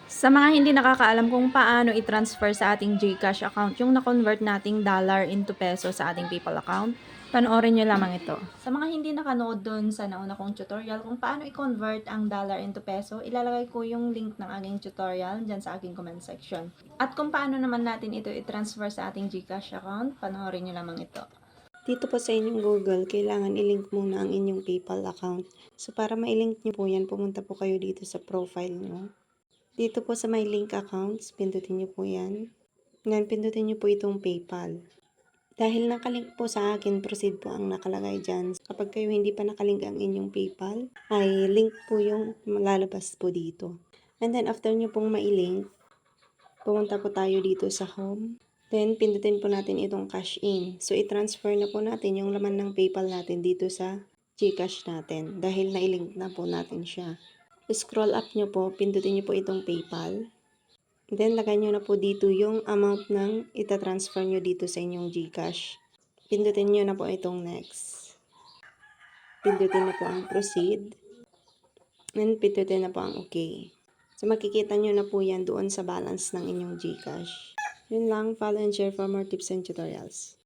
Sa mga hindi nakakaalam kung paano i-transfer sa ating GCash account yung na-convert nating dollar into peso sa ating PayPal account, panoorin nyo lamang ito. Sa mga hindi nakanood dun sa nauna kong tutorial kung paano i-convert ang dollar into peso, ilalagay ko yung link ng aking tutorial dyan sa aking comment section. At kung paano naman natin ito i-transfer sa ating GCash account, panoorin nyo lamang ito. Dito po sa inyong Google, kailangan i-link muna ang inyong PayPal account. So para ma-link nyo po yan, pumunta po kayo dito sa profile nyo. Dito po sa My Link Accounts, pindutin nyo po yan. Ngayon, pindutin nyo po itong PayPal. Dahil nakalink po sa akin, proceed po ang nakalagay dyan. Kapag kayo hindi pa nakalink ang inyong PayPal, ay link po yung lalabas po dito. And then after nyo pong mailink, pumunta po tayo dito sa home. Then, pindutin po natin itong cash in. So, i-transfer na po natin yung laman ng PayPal natin dito sa GCash natin dahil na-link na po natin siya. Scroll up nyo po, pindutin nyo po itong PayPal. Then, lagay nyo na po dito yung amount ng itatransfer nyo dito sa inyong GCash. Pindutin nyo na po itong next. Pindutin na po ang proceed. And pindutin na po ang okay. So, makikita nyo na po yan doon sa balance ng inyong GCash. Yun lang, follow and share for more tips and tutorials.